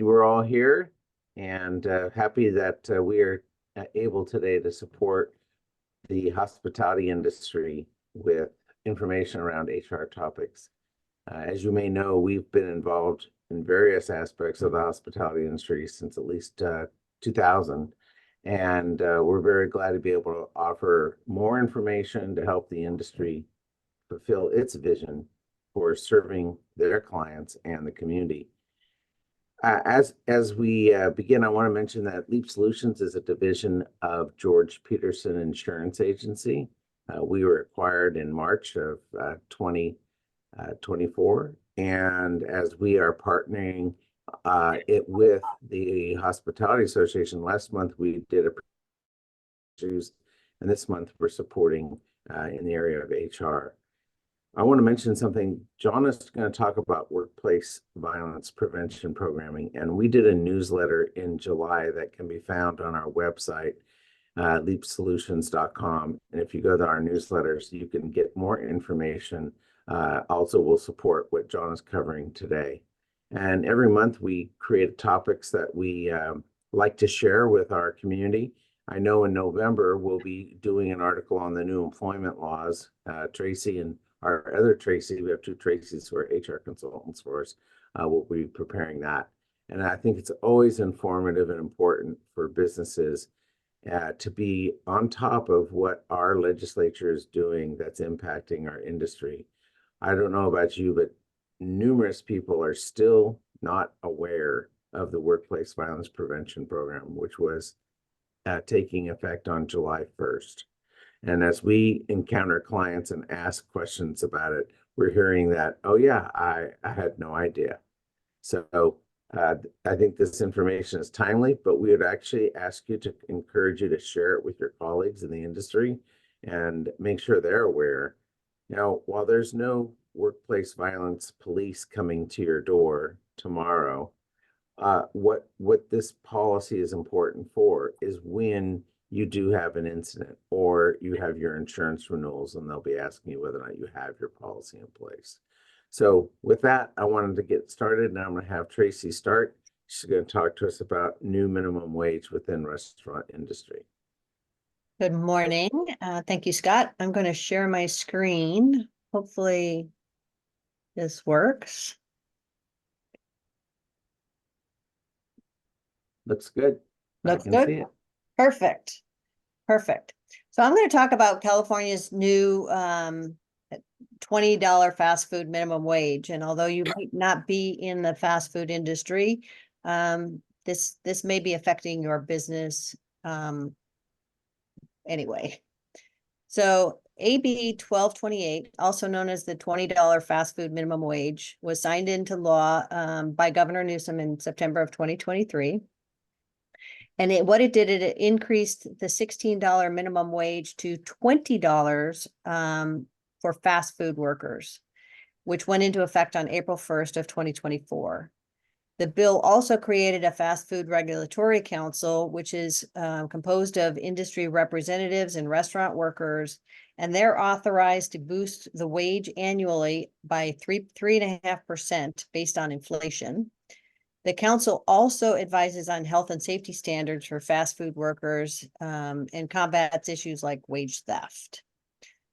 we're all here and happy that we are able today to support the hospitality industry with information around HR topics. As you may know, we've been involved in various aspects of the hospitality industry since at least 2000. And we're very glad to be able to offer more information to help the industry fulfill its vision for serving their clients and the community. As we begin, I want to mention that Leap Solutions is a division of George Peterson Insurance Agency. We were acquired in March of 2024, and as we are partnering it with the Hospitality Association, last month we did a and this month we're supporting in the area of HR. I want to mention something. John is going to talk about workplace violence prevention programming, and we did a newsletter in July that can be found on our website, leapsolutions.com. And if you go to our newsletters, you can get more information. Also, we'll support what John is covering today. And every month we create topics that we like to share with our community. I know in November we'll be doing an article on the new employment laws. Tracy and our other Tracy, we have two Tracys who are HR consultants for us, will be preparing that. And I think it's always informative and important for businesses to be on top of what our legislature is doing that's impacting our industry. I don't know about you, but numerous people are still not aware of the Workplace Violence Prevention Program, which was taking effect on July 1st. And as we encounter clients and ask questions about it, we're hearing that, oh yeah, I had no idea. So I think this information is timely, but we would actually ask you to encourage you to share it with your colleagues in the industry and make sure they're aware. Now, while there's no workplace violence police coming to your door tomorrow, what this policy is important for is when you do have an incident or you have your insurance renewals, and they'll be asking you whether or not you have your policy in place. So with that, I wanted to get started, and I'm going to have Tracy start. She's going to talk to us about new minimum wage within restaurant industry. Good morning. Thank you, Scott. I'm going to share my screen. Hopefully this works. Looks good. Looks I can good. see it. Perfect. Perfect. So I'm going to talk about California's new $20 fast food minimum wage. And although you might not be in the fast food industry, this may be affecting your business anyway. So AB 1228, also known as the $20 fast food minimum wage, was signed into law by Governor Newsom in September of 2023. And what it did, it increased the $16 minimum wage to $20 for fast food workers, which went into effect on April 1st of 2024. The bill also created a fast food regulatory council, which is composed of industry representatives and restaurant workers, and they're authorized to boost the wage annually by 3.5% based on inflation. The council also advises on health and safety standards for fast food workers and combats issues like wage theft.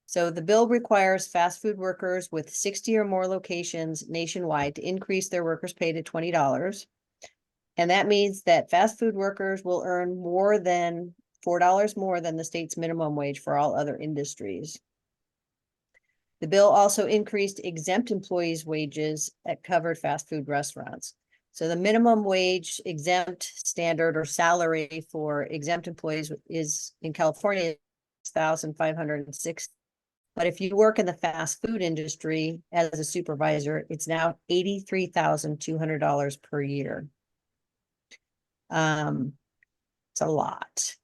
So the bill requires fast food workers with 60 or more locations nationwide to increase their workers' pay to $20. And that means that fast food workers will earn more than $4 more than the state's minimum wage for all other industries. The bill also increased exempt employees' wages at covered fast food restaurants. So the minimum wage exempt standard or salary for exempt employees is in California $6,506. But if you work in the fast food industry as a supervisor, it's now $83,200 per year. It's a lot.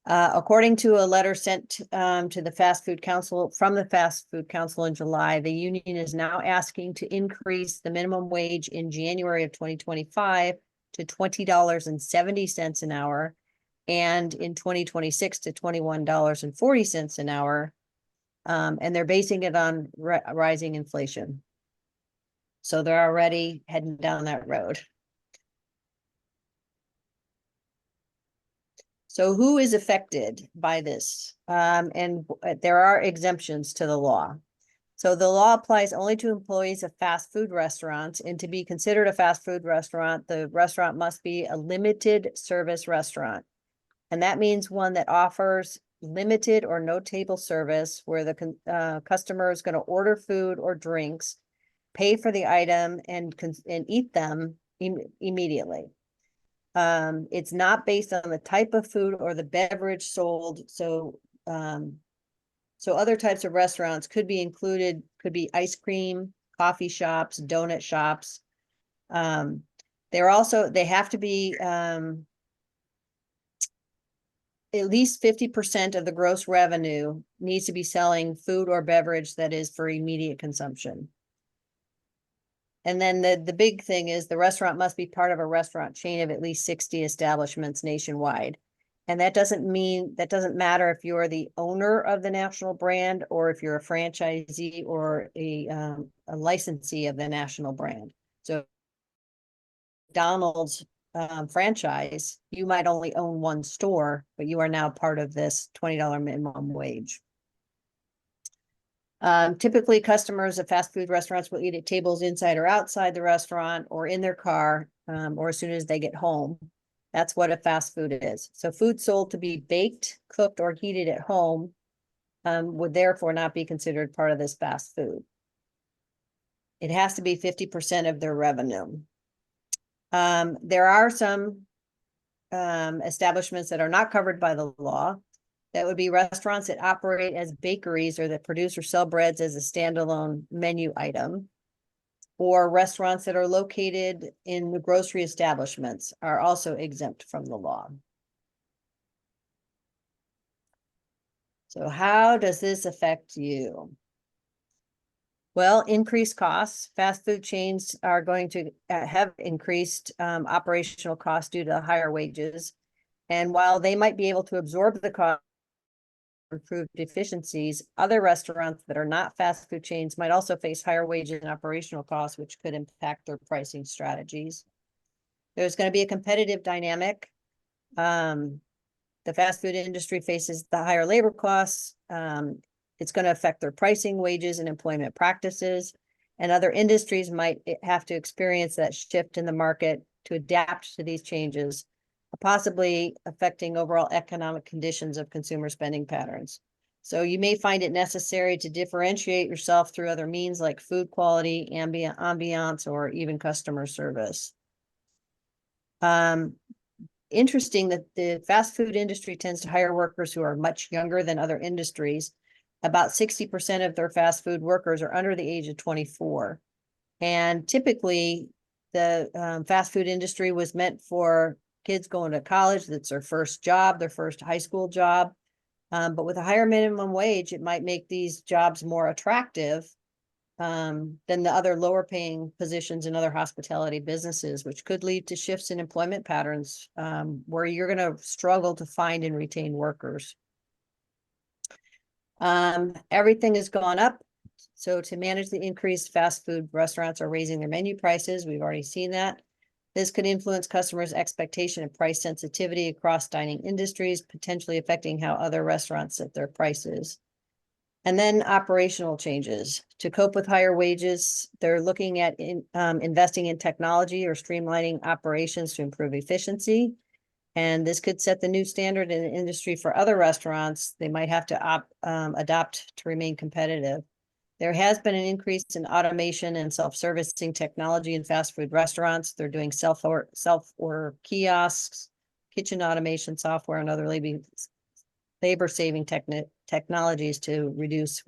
According to a letter sent to the Fast Food Council from the Fast Food Council in July, the union is now asking to increase the minimum wage in January of 2025 to $20.70 an hour, and in 2026 to $21.40 an hour. And they're basing it on rising inflation. So they're already heading down that road. So who is affected by this? And there are exemptions to the law. So the law applies only to employees of fast food restaurants, and to be considered a fast food restaurant, the restaurant must be a limited service restaurant. And that means one that offers limited or no table service, where the customer is going to order food or drinks, pay for the item, and eat them immediately. It's not based on the type of food or the beverage sold. So other types of restaurants could be included, could be ice cream, coffee shops, donut shops. They have to be at least 50% of the gross revenue needs to be selling food or beverage that is for immediate consumption. And then the big thing is the restaurant must be part of a restaurant chain of at least 60 establishments nationwide. And that doesn't matter if you're the owner of the national brand, or if you're a franchisee or a licensee of the national brand. So McDonald's franchise, you might only own one store, but you are now part of this $20 minimum wage. Typically, customers of fast food restaurants will eat at tables inside or outside the restaurant, or in their car, or as soon as they get home. That's what a fast food is. So food sold to be baked, cooked, or heated at home would therefore not be considered part of this fast food. It has to be 50% of their revenue. There are some establishments that are not covered by the law. That would be restaurants that operate as bakeries, or that produce or sell breads as a standalone menu item, or restaurants that are located in the grocery establishments are also exempt from the law. So how does this affect you? Well, increased costs. Fast food chains are going to have increased operational costs due to higher wages. And while they might be able to absorb the cost, improved efficiencies, other restaurants that are not fast food chains might also face higher wages and operational costs, which could impact their pricing strategies. There's going to be a competitive dynamic. The fast food industry faces the higher labor costs. It's going to affect their pricing, wages, and employment practices. And other industries might have to experience that shift in the market to adapt to these changes, possibly affecting overall economic conditions of consumer spending patterns. So you may find it necessary to differentiate yourself through other means like food quality, ambiance, or even customer service. Interesting that the fast food industry tends to hire workers who are much younger than other industries. About 60% of their fast food workers are under the age of 24. And typically, the fast food industry was meant for kids going to college. That's their first job, their first high school job. But with a higher minimum wage, it might make these jobs more attractive than the other lower paying positions in other hospitality businesses, which could lead to shifts in employment patterns where you're going to struggle to find and retain workers. Everything has gone up. So to manage the increased, fast food restaurants are raising their menu prices. We've already seen that. This could influence customers' expectation and price sensitivity across dining industries, potentially affecting how other restaurants set their prices. And then operational changes. To cope with higher wages, they're looking at investing in technology or streamlining operations to improve efficiency. And this could set the new standard in the industry for other restaurants. They might have to adopt to remain competitive. There has been an increase in automation and self-servicing technology in fast food restaurants. They're doing self-order kiosks, kitchen automation software, and other labor-saving technologies to reduce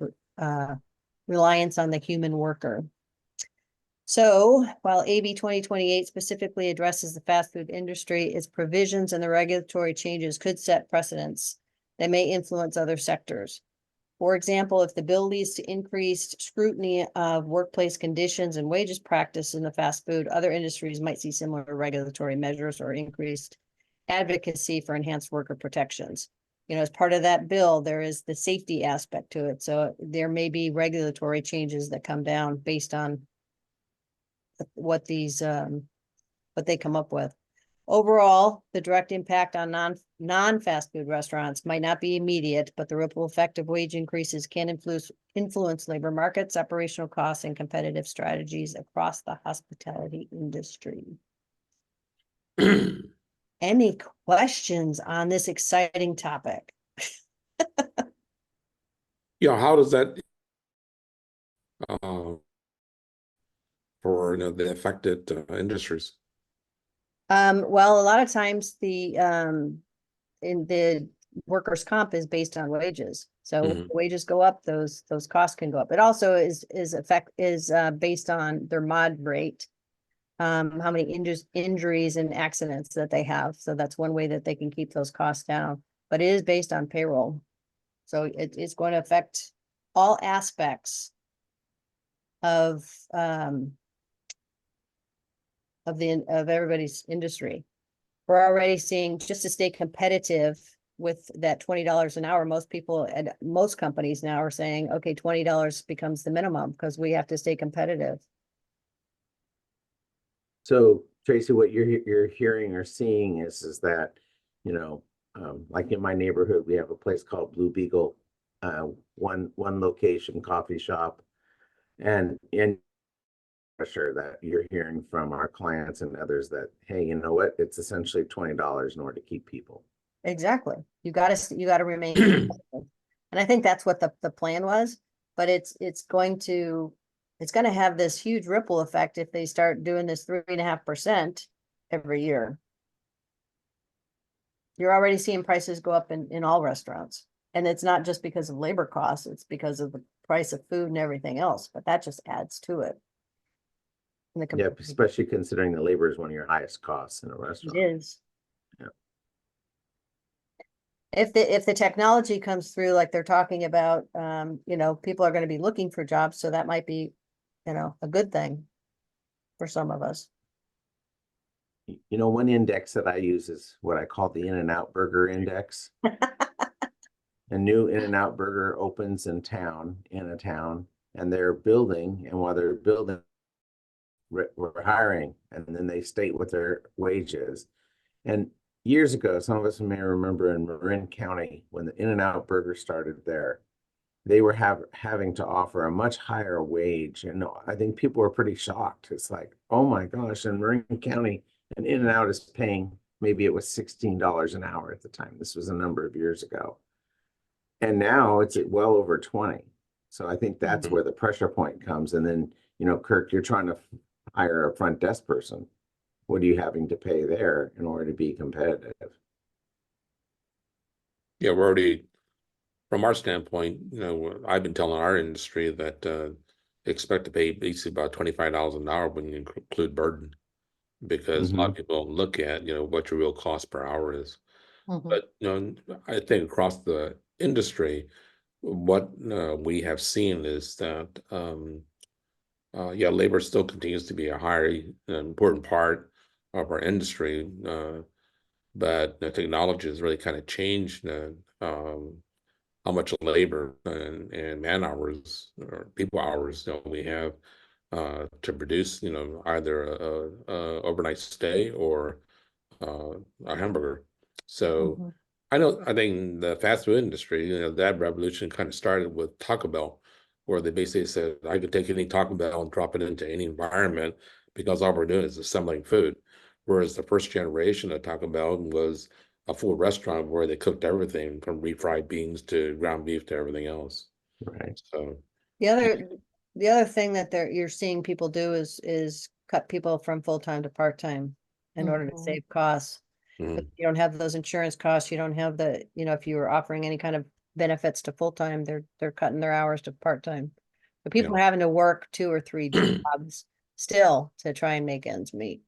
reliance on the human worker. So while AB 2028 specifically addresses the fast food industry, its provisions and the regulatory changes could set precedents that may influence other sectors. For example, if the bill leads to increased scrutiny of workplace conditions and wages practice in the fast food, other industries might see similar regulatory measures or increased advocacy for enhanced worker protections. You know, as part of that bill, there is the safety aspect to it. So there may be regulatory changes that come down based on what they come up with. Overall, the direct impact on non-fast food restaurants might not be immediate, but the ripple effect of wage increases can influence labor markets, operational costs, and competitive strategies across the hospitality industry. Any questions on this exciting topic? Yeah, how does that for the affected industries? Well, a lot of times in the workers' comp is based on wages. So if wages go up, those costs can go up. It also is based on their mod rate, how many injuries and accidents that they have. So that's one way that they can keep those costs down. But it is based on payroll. So it's going to affect all aspects of everybody's industry. We're already seeing, just to stay competitive with that $20 an hour, most people and most companies now are saying, okay, $20 becomes the minimum because we have to stay competitive. So Tracy, what you're hearing or seeing is that, like in my neighborhood, we have a place called Blue Beagle, one location coffee shop, and sure that you're hearing from our clients and others that, hey, you know what, it's essentially $20 in order to keep people. Exactly. You got to remain competitive. And I think that's what the plan was, but it's going to have this huge ripple effect if they start doing this 3.5% every year. You're already seeing prices go up in all restaurants. And it's not just because of labor costs, it's because of the price of food and everything else, but that just adds to it. Yeah, especially considering the labor is one of your highest costs in a restaurant. It is. Yeah. If the technology comes through like they're talking about, people are going to be looking for jobs, so that might be, a good thing for some of us. One index that I use is what I call the In-N-Out Burger Index. A new In-N-Out Burger opens in a town, and they're building, and while they're building, we're hiring, and then they state what their wage is. And years ago, some of us may remember in Marin County, when the In-N-Out Burger started there, they were having to offer a much higher wage. And I think people were pretty shocked. It's like, oh my gosh, in Marin County, an In-N-Out is paying, maybe it was $16 an hour at the time. This was a number of years ago. And now it's at well over 20. So I think that's where the pressure point comes. And then, Kirk, you're trying to hire a front desk person. What are you having to pay there in order to be competitive? Yeah, we're already, from our standpoint, I've been telling our industry that expect to pay basically about $25 an hour when you include burden, because a lot of people don't look at, what your real cost per hour is. But, I think across the industry, what we have seen is that, labor still continues to be a highly important part of our industry, but the technology has really kind of changed how much labor and man hours or people hours we have to produce, either a overnight stay or a hamburger. So I think the fast food industry, that revolution kind of started with Taco Bell, where they basically said, I could take any Taco Bell and drop it into any environment because all we're doing is assembling food. Whereas the first generation of Taco Bell was a full restaurant where they cooked everything from refried beans to ground beef to everything else. Right. So the other thing that you're seeing people do is cut people from full-time to part-time in order to save costs. You don't have those insurance costs. You don't have the, if you were offering any kind of benefits to full-time, they're cutting their hours to part-time. But people are having to work 2 or 3 jobs still to try and make ends meet.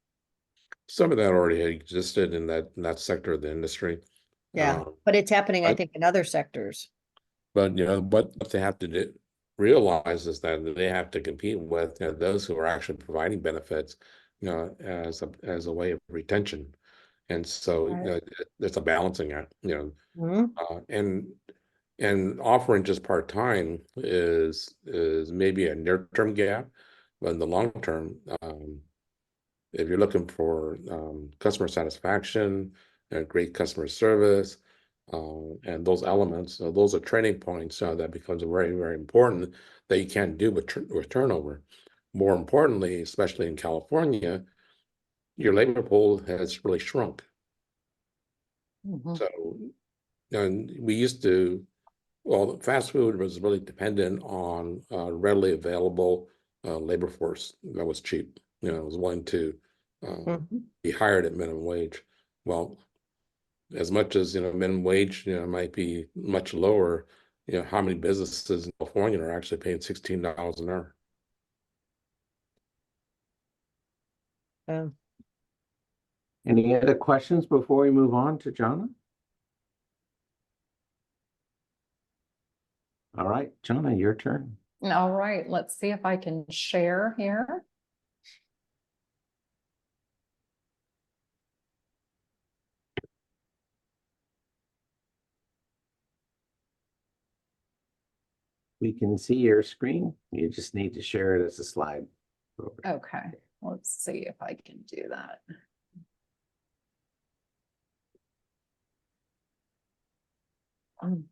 some of that already existed in that sector of the industry. Yeah, but it's happening, I think, in other sectors. But what they have to realize is that they have to compete with those who are actually providing benefits, as a way of retention, and so there's a balancing act, and offering just part-time is maybe a near-term gap, but in the long term, if you're looking for customer satisfaction and great customer service, and those elements, those are training points that becomes very, very important that you can't do with turnover. More importantly, especially in California, your labor pool has really shrunk. Mhm. So, and we used to, well, fast food was really dependent on readily available labor force that was cheap. Was willing to Mhm. be hired at minimum wage. Well, as much as minimum wage might be much lower, how many businesses in California are actually paying $16 an hour? Um, Any other questions before we move on to Jonna? All right, Jonna, your turn. All right, let's see if I can share here. We can see your screen. You just need to share it as a slide. Okay, let's see if I can do that. Um,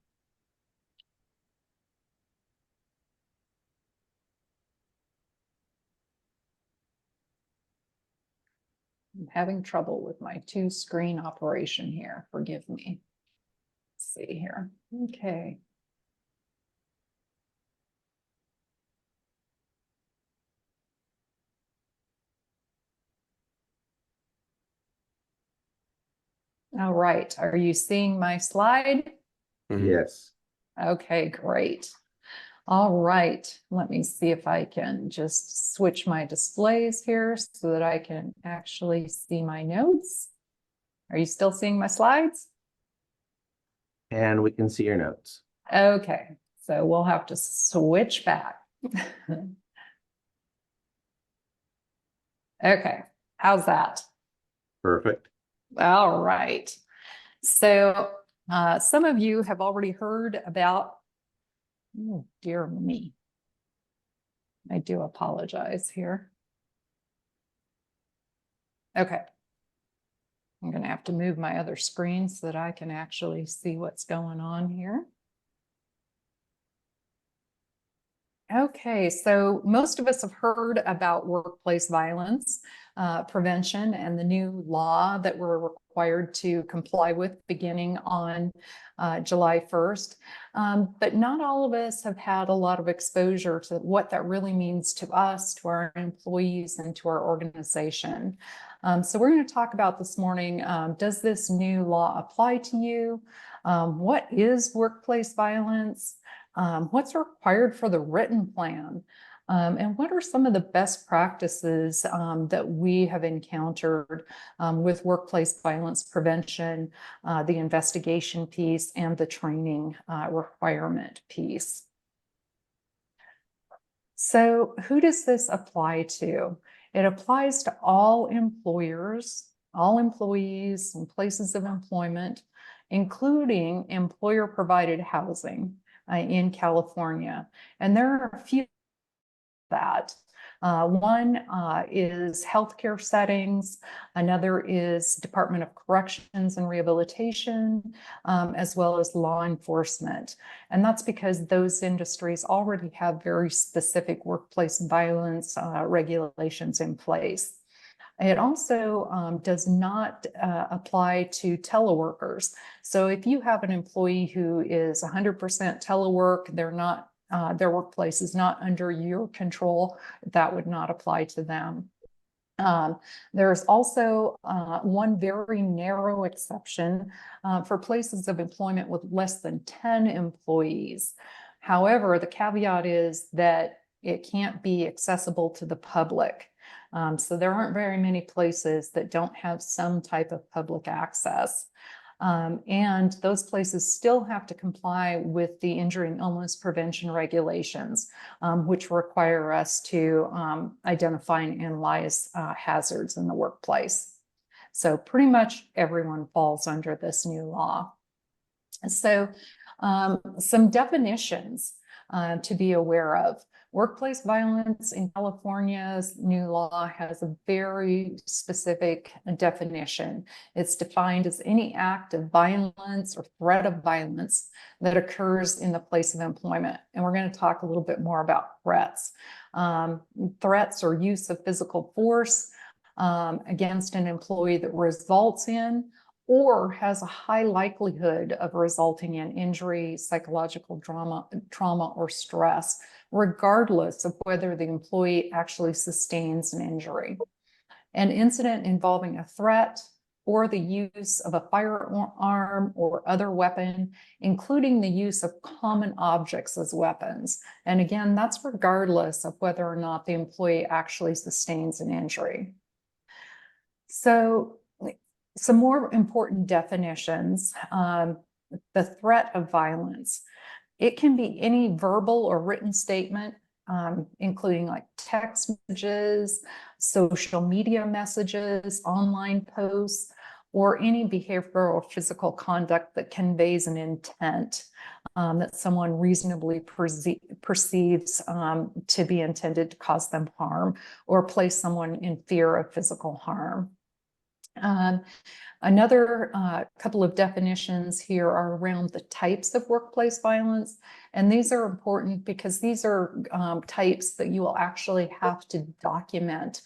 I'm having trouble with my two-screen operation here. Forgive me. Let's see here. Okay. All right, are you seeing my slide? Mhm. Yes. Okay, great. All right, let me see if I can just switch my displays here so that I can actually see my notes. Are you still seeing my slides? And we can see your notes. Okay, so we'll have to switch back. Okay, how's that? Perfect. All right. So some of you have already heard about, oh dear me. I do apologize here. Okay. I'm going to have to move my other screen so that I can actually see what's going on here. Okay, so most of us have heard about workplace violence prevention and the new law that we're required to comply with beginning on July 1st. But not all of us have had a lot of exposure to what that really means to us, to our employees, and to our organization. So we're going to talk about this morning, does this new law apply to you? What is workplace violence? What's required for the written plan? And what are some of the best practices that we have encountered with workplace violence prevention, the investigation piece, and the training requirement piece? So who does this apply to? It applies to all employers, all employees and places of employment, including employer-provided housing in California. And there are a few that. One is healthcare settings, another is Department of Corrections and Rehabilitation, as well as law enforcement. And that's because those industries already have very specific workplace violence regulations in place. It also does not apply to teleworkers. So if you have an employee who is 100% telework, they're not their workplace is not under your control, that would not apply to them. There's also one very narrow exception for places of employment with less than 10 employees. However, the caveat is that it can't be accessible to the public. So there aren't very many places that don't have some type of public access. And those places still have to comply with the injury and illness prevention regulations, which require us to identify and analyze hazards in the workplace. So pretty much everyone falls under this new law. So some definitions to be aware of. Workplace violence in California's new law has a very specific definition. It's defined as any act of violence or threat of violence that occurs in the place of employment. And we're going to talk a little bit more about threats. Threats or use of physical force against an employee that results in or has a high likelihood of resulting in injury, psychological trauma, or stress, regardless of whether the employee actually sustains an injury. An incident involving a threat or the use of a firearm or other weapon, including the use of common objects as weapons. And again, that's regardless of whether or not the employee actually sustains an injury. So, some more important definitions. The threat of violence. It can be any verbal or written statement, including like text messages, social media messages, online posts, or any behavioral or physical conduct that conveys an intent that someone reasonably perceives to be intended to cause them harm or place someone in fear of physical harm. Another couple of definitions here are around the types of workplace violence. And these are important because these are types that you will actually have to document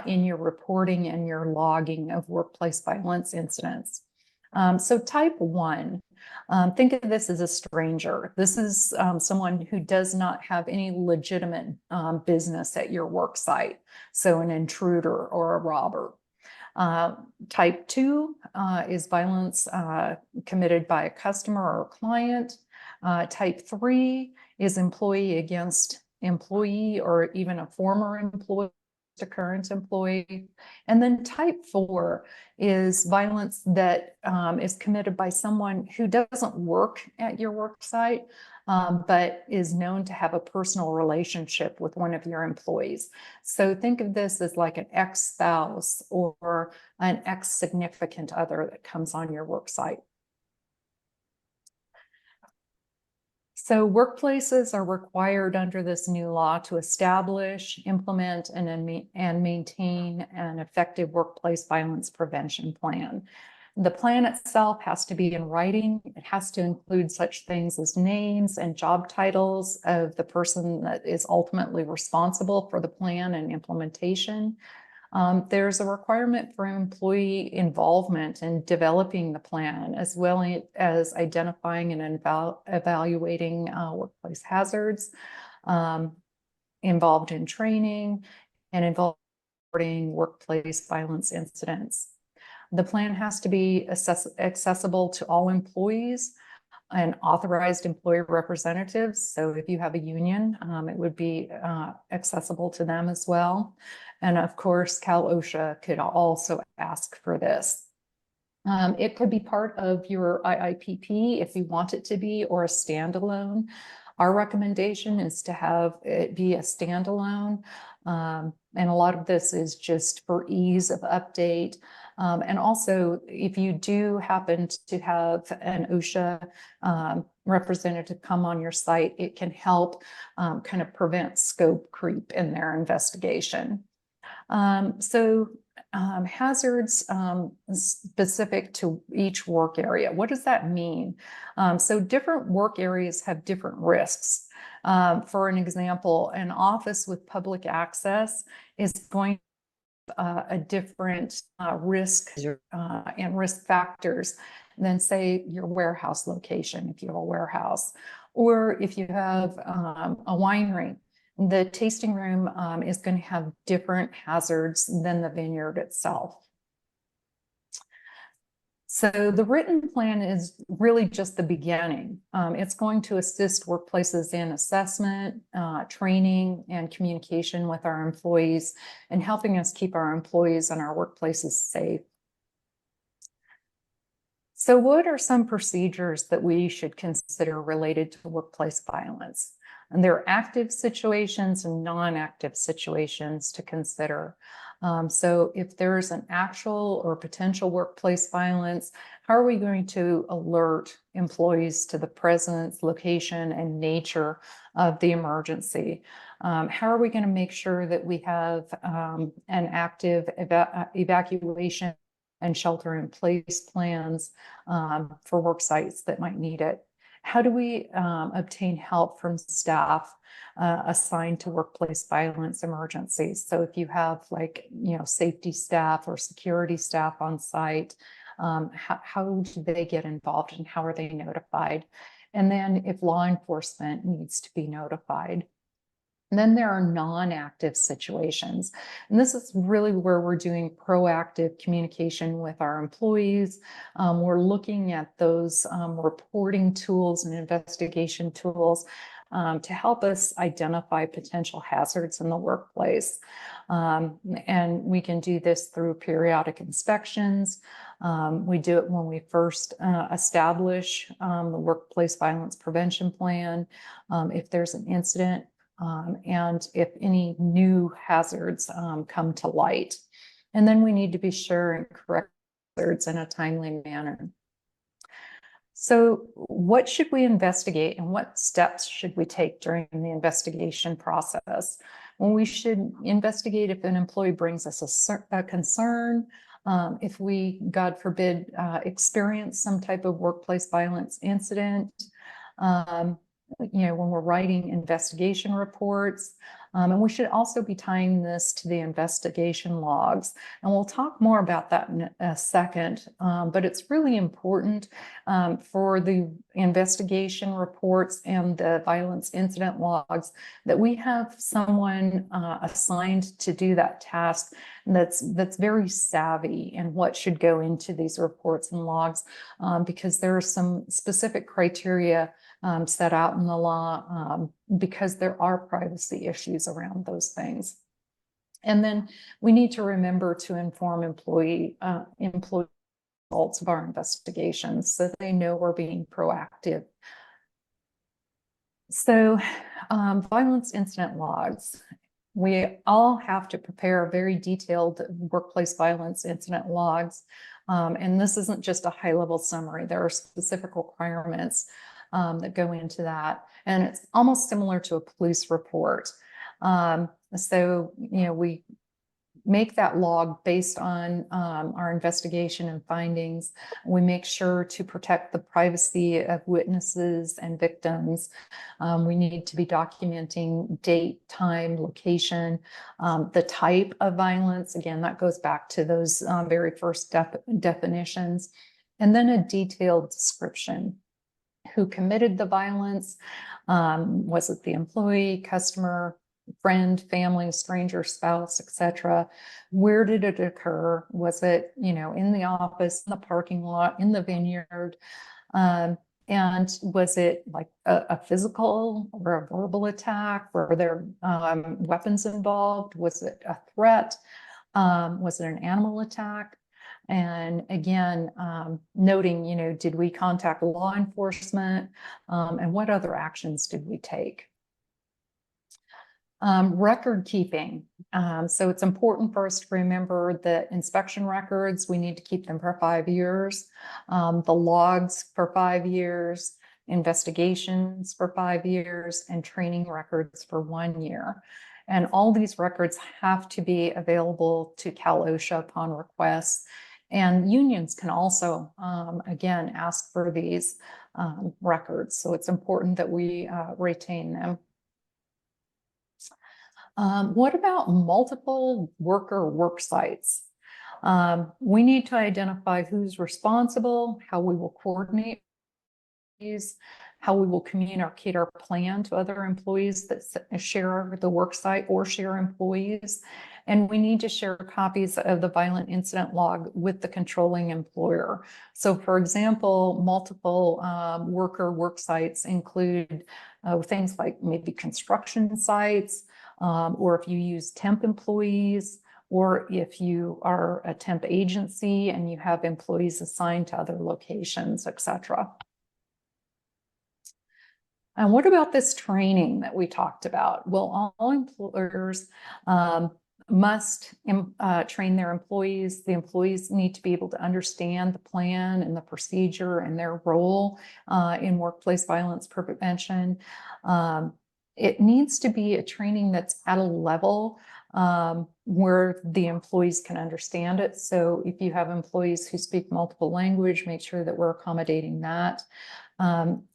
in your reporting and your logging of workplace violence incidents. So type 1, think of this as a stranger. This is someone who does not have any legitimate business at your work site. So an intruder or a robber. Type 2 is violence committed by a customer or a client. Type 3 is employee against employee or even a former employee to current employee. And then type 4 is violence that is committed by someone who doesn't work at your work site, but is known to have a personal relationship with one of your employees. So think of this as like an ex-spouse or an ex-significant other that comes on your work site. So workplaces are required under this new law to establish, implement, and maintain an effective workplace violence prevention plan. The plan itself has to be in writing. It has to include such things as names and job titles of the person that is ultimately responsible for the plan and implementation. There's a requirement for employee involvement in developing the plan, as well as identifying and evaluating workplace hazards, involved in training, and involved in workplace violence incidents. The plan has to be accessible to all employees and authorized employee representatives. So if you have a union, it would be accessible to them as well. And of course, Cal OSHA could also ask for this. It could be part of your IIPP if you want it to be, or a standalone. Our recommendation is to have it be a standalone. And a lot of this is just for ease of update. And also, if you do happen to have an OSHA representative come on your site, it can help kind of prevent scope creep in their investigation. Hazards specific to each work area. What does that mean? So different work areas have different risks. For an example, an office with public access is going a different risk and risk factors than, say, your warehouse location, if you have a warehouse, or if you have a winery. The tasting room is going to have different hazards than the vineyard itself. So the written plan is really just the beginning. It's going to assist workplaces in assessment, training, and communication with our employees, and helping us keep our employees and our workplaces safe. So what are some procedures that we should consider related to workplace violence? And there are active situations and non-active situations to consider. So if there's an actual or potential workplace violence, how are we going to alert employees to the presence, location, and nature of the emergency? How are we going to make sure that we have an active evacuation and shelter in place plans for work sites that might need it? How do we obtain help from staff assigned to workplace violence emergencies? So if you have safety staff or security staff on site, how do they get involved and how are they notified? And then if law enforcement needs to be notified. And then there are non-active situations. And this is really where we're doing proactive communication with our employees. We're looking at those reporting tools and investigation tools to help us identify potential hazards in the workplace. And we can do this through periodic inspections. We do it when we first establish the workplace violence prevention plan. If there's an incident, and if any new hazards come to light. And then we need to be sure and correct hazards in a timely manner. So what should we investigate and what steps should we take during the investigation process? Well, we should investigate if an employee brings us a concern, if we, God forbid, experience some type of workplace violence incident, when we're writing investigation reports. And we should also be tying this to the investigation logs. And we'll talk more about that in a second, but it's really important for the investigation reports and the violence incident logs that we have someone assigned to do that task that's very savvy in what should go into these reports and logs, because there are some specific criteria set out in the law, because there are privacy issues around those things. And then we need to remember to inform employee results of our investigations so they know we're being proactive. So violence incident logs. We all have to prepare very detailed workplace violence incident logs. And this isn't just a high-level summary. There are specific requirements that go into that. And it's almost similar to a police report. So, we make that log based on our investigation and findings. We make sure to protect the privacy of witnesses and victims. We need to be documenting date, time, location, the type of violence. Again, that goes back to those very first definitions. And then a detailed description. Who committed the violence? Was it the employee, customer, friend, family, stranger, spouse, etc.? Where did it occur? Was it, in the office, in the parking lot, in the vineyard? And was it like a physical or a verbal attack? Were there weapons involved? Was it a threat? Was it an animal attack? And again, noting, did we contact law enforcement, and what other actions did we take? Record keeping. So it's important for us to remember that inspection records, we need to keep them for 5 years, the logs for 5 years, investigations for 5 years, and training records for 1 year. And all these records have to be available to Cal OSHA upon request. And unions can also, again, ask for these records. So it's important that we retain them. What about multiple work sites? We need to identify who's responsible, how we will coordinate these, how we will communicate our plan to other employees that share the work site or share employees. And we need to share copies of the violent incident log with the controlling employer. So for example, multiple work sites include things like maybe construction sites, or if you use temp employees, or if you are a temp agency and you have employees assigned to other locations, etc. And what about this training that we talked about? Well, all employers must train their employees. The employees need to be able to understand the plan and the procedure and their role in workplace violence prevention. It needs to be a training that's at a level where the employees can understand it. So if you have employees who speak multiple language, make sure that we're accommodating that.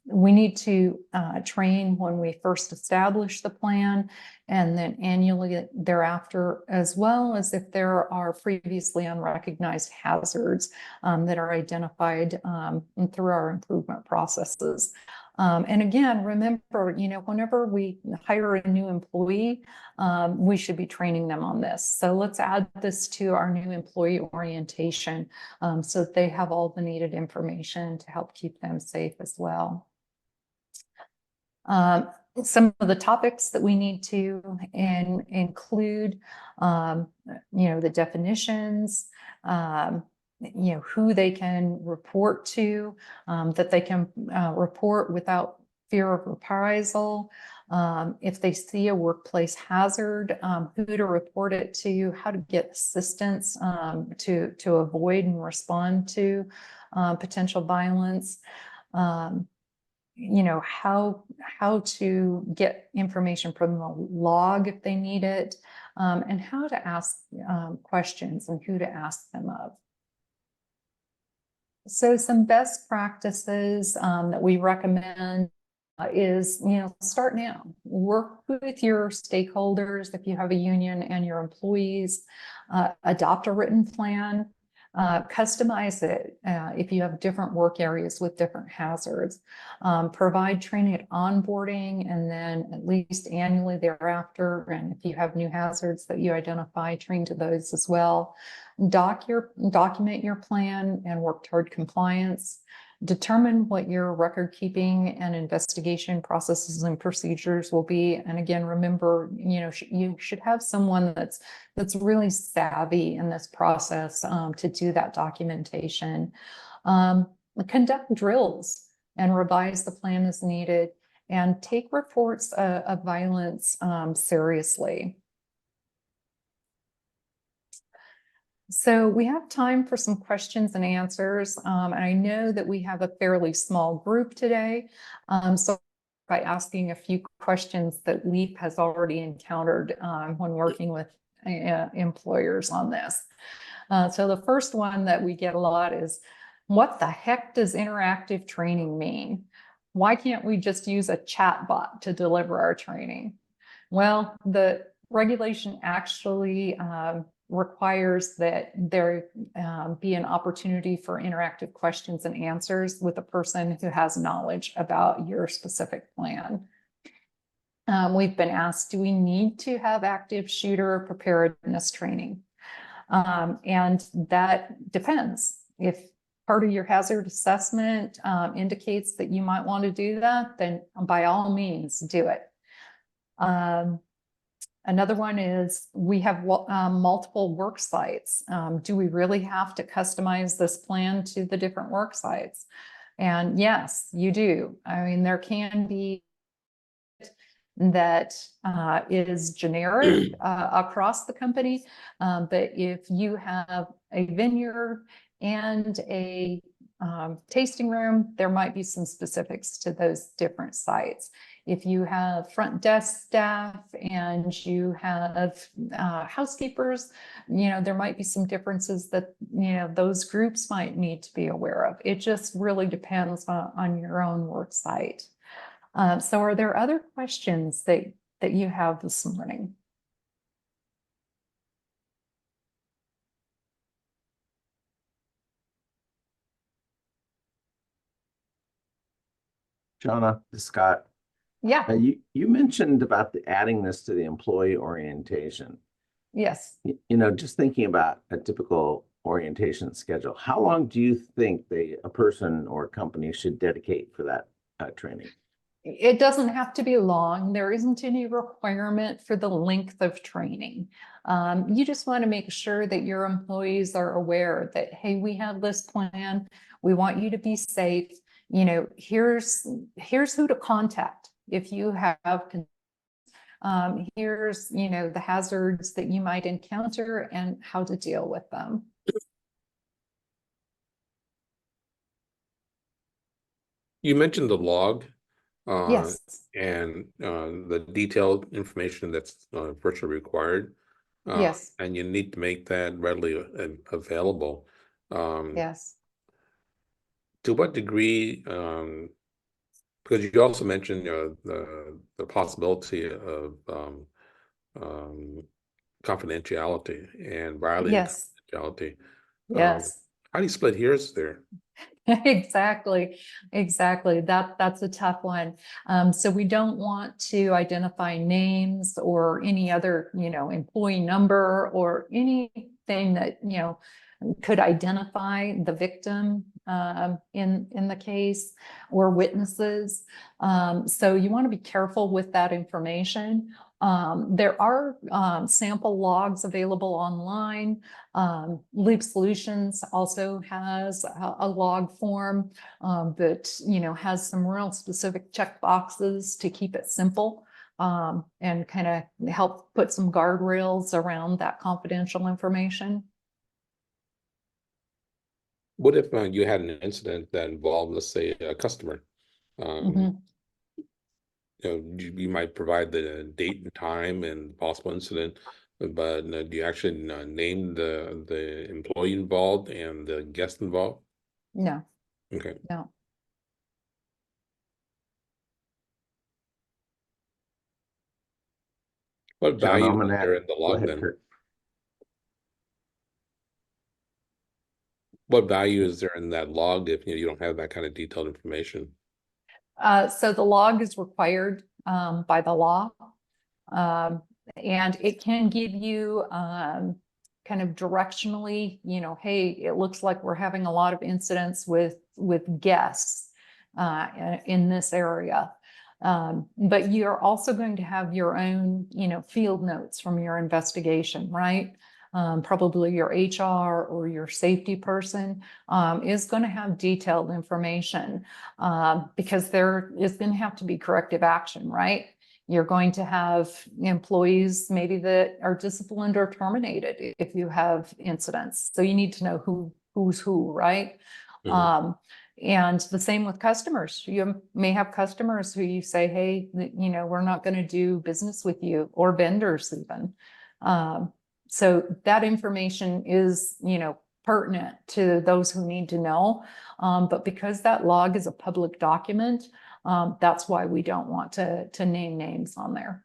We need to train when we first establish the plan, and then annually thereafter, as well as if there are previously unrecognized hazards that are identified through our improvement processes. And again, remember, whenever we hire a new employee, we should be training them on this. So let's add this to our new employee orientation so that they have all the needed information to help keep them safe as well. Some of the topics that we need to include, the definitions, who they can report to, that they can report without fear of reprisal. If they see a workplace hazard, who to report it to, how to get assistance to avoid and respond to potential violence. How to get information from the log if they need it, and how to ask questions and who to ask them of. So some best practices that we recommend is, start now. Work with your stakeholders if you have a union and your employees. Adopt a written plan. Customize it if you have different work areas with different hazards. Provide training at onboarding and then at least annually thereafter. And if you have new hazards that you identify, train to those as well. Document your plan and work toward compliance. Determine what your record keeping and investigation processes and procedures will be. And again, remember, you should have someone that's really savvy in this process to do that documentation. Conduct drills and revise the plan as needed, and take reports of violence seriously. So we have time for some questions and answers. And I know that we have a fairly small group today. So by asking a few questions that LEAP has already encountered when working with employers on this. So the first one that we get a lot is, what the heck does interactive training mean? Why can't we just use a chat bot to deliver our training? Well, the regulation actually requires that there be an opportunity for interactive questions and answers with a person who has knowledge about your specific plan. We've been asked, do we need to have active shooter preparedness training? And that depends. If part of your hazard assessment indicates that you might want to do that, then by all means do it. Another one is, we have multiple work sites. Do we really have to customize this plan to the different work sites? And yes, you do. I mean, there can be that is generic across the company. But if you have a vineyard and a tasting room, there might be some specifics to those different sites. If you have front desk staff and you have housekeepers, there might be some differences that, those groups might need to be aware of. It just really depends on your own work site. So are there other questions that you have this morning? Jonna, Scott. Yeah. You mentioned about adding this to the employee orientation. Yes. Just thinking about a typical orientation schedule, how long do you think a person or company should dedicate for that training? It doesn't have to be long. There isn't any requirement for the length of training. You just want to make sure that your employees are aware that, hey, we have this plan. We want you to be safe. Here's who to contact if you have Here's, the hazards that you might encounter and how to deal with them. You mentioned the log. Yes. And the detailed information that's virtually required. Yes. And you need to make that readily available. Yes. To what degree, because you also mentioned the possibility of confidentiality and violating Yes. confidentiality. Yes. How do you split hairs there? Exactly. That's a tough one. So we don't want to identify names or any other, employee number or anything that, could identify the victim in the case or witnesses. So you want to be careful with that information. There are sample logs available online. Leap Solutions also has a log form that has some real specific check boxes to keep it simple and kind of help put some guardrails around that confidential information. What if you had an incident that involved, let's say, a customer? You might provide the date and time and possible incident, but do you actually name the employee involved and the guest involved? No. Okay. No. What John, value I'm is gonna there in the go log ahead, then? Kurt. What value is there in that log if you don't have that kind of detailed information? So the log is required by the law, and it can give you kind of directionally, hey, it looks like we're having a lot of incidents with guests in this area. But you're also going to have your own, field notes from your investigation, right? Probably your HR or your safety person is going to have detailed information because there is going to have to be corrective action, right? You're going to have employees maybe that are disciplined or terminated if you have incidents. So you need to know who's who, right? Mhm. And the same with customers. You may have customers who you say, hey, we're not going to do business with you, or vendors even. So that information is, pertinent to those who need to know. But because that log is a public document, that's why we don't want to name names on there.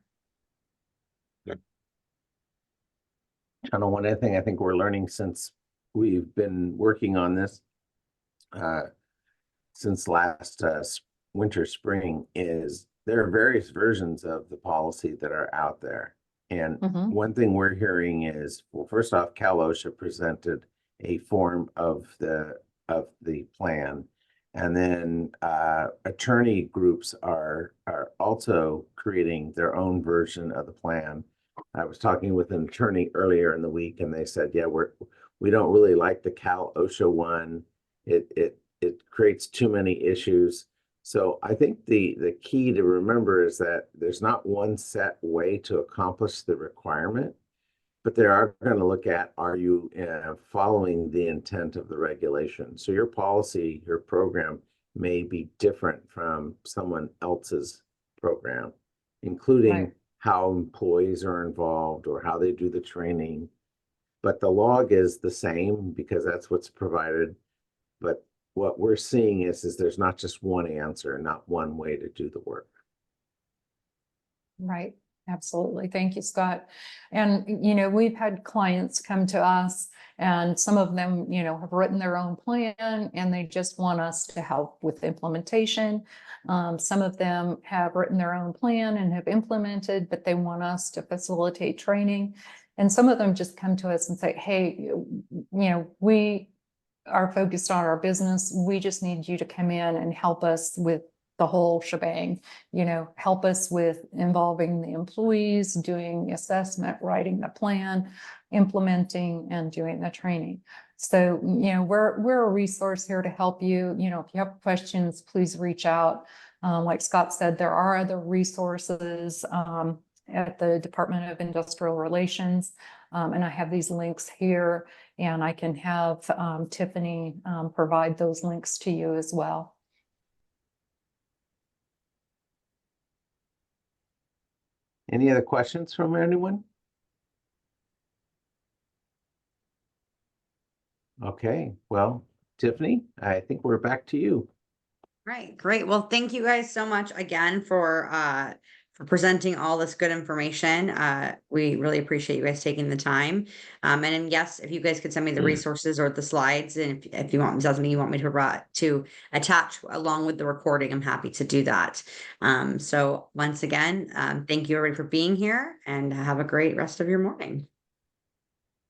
John, one other thing I think we're learning since we've been working on this since last winter, spring, is there are various versions of the policy that are out there. And one thing we're hearing is, well, first off, Cal OSHA presented a form of the plan, and then attorney groups are also creating their own version of the plan. I was talking with an attorney earlier in the week, and they said, yeah, we don't really like the Cal OSHA one. It creates too many issues. So I think the key to remember is that there's not one set way to accomplish the requirement, but they are going to look at, are you following the intent of the regulation? So your policy, your program may be different from someone else's program, including how employees are involved or how they do the training. But the log is the same because that's what's provided. But what we're seeing is there's not just one answer, not one way to do the work. Right. Absolutely. Thank you, Scott. And, we've had clients come to us, and some of them, have written their own plan and they just want us to help with implementation. Some of them have written their own plan and have implemented, but they want us to facilitate training. And some of them just come to us and say, hey, we are focused on our business. We just need you to come in and help us with the whole shebang, help us with involving the employees, doing the assessment, writing the plan, implementing, and doing the training. So, we're a resource here to help you. If you have questions, please reach out. Like Scott said, there are other resources at the Department of Industrial Relations. And I have these links here, and I can have Tiffany provide those links to you as well. Any other questions from anyone? Okay, well, Tiffany, I think we're back to you. Right, great. Well, thank you guys so much again for presenting all this good information. We really appreciate you guys taking the time. And then yes, if you guys could send me the resources or the slides, and if you want, something you want me to attach along with the recording, I'm happy to do that. So once again, thank you everybody for being here, and have a great rest of your morning.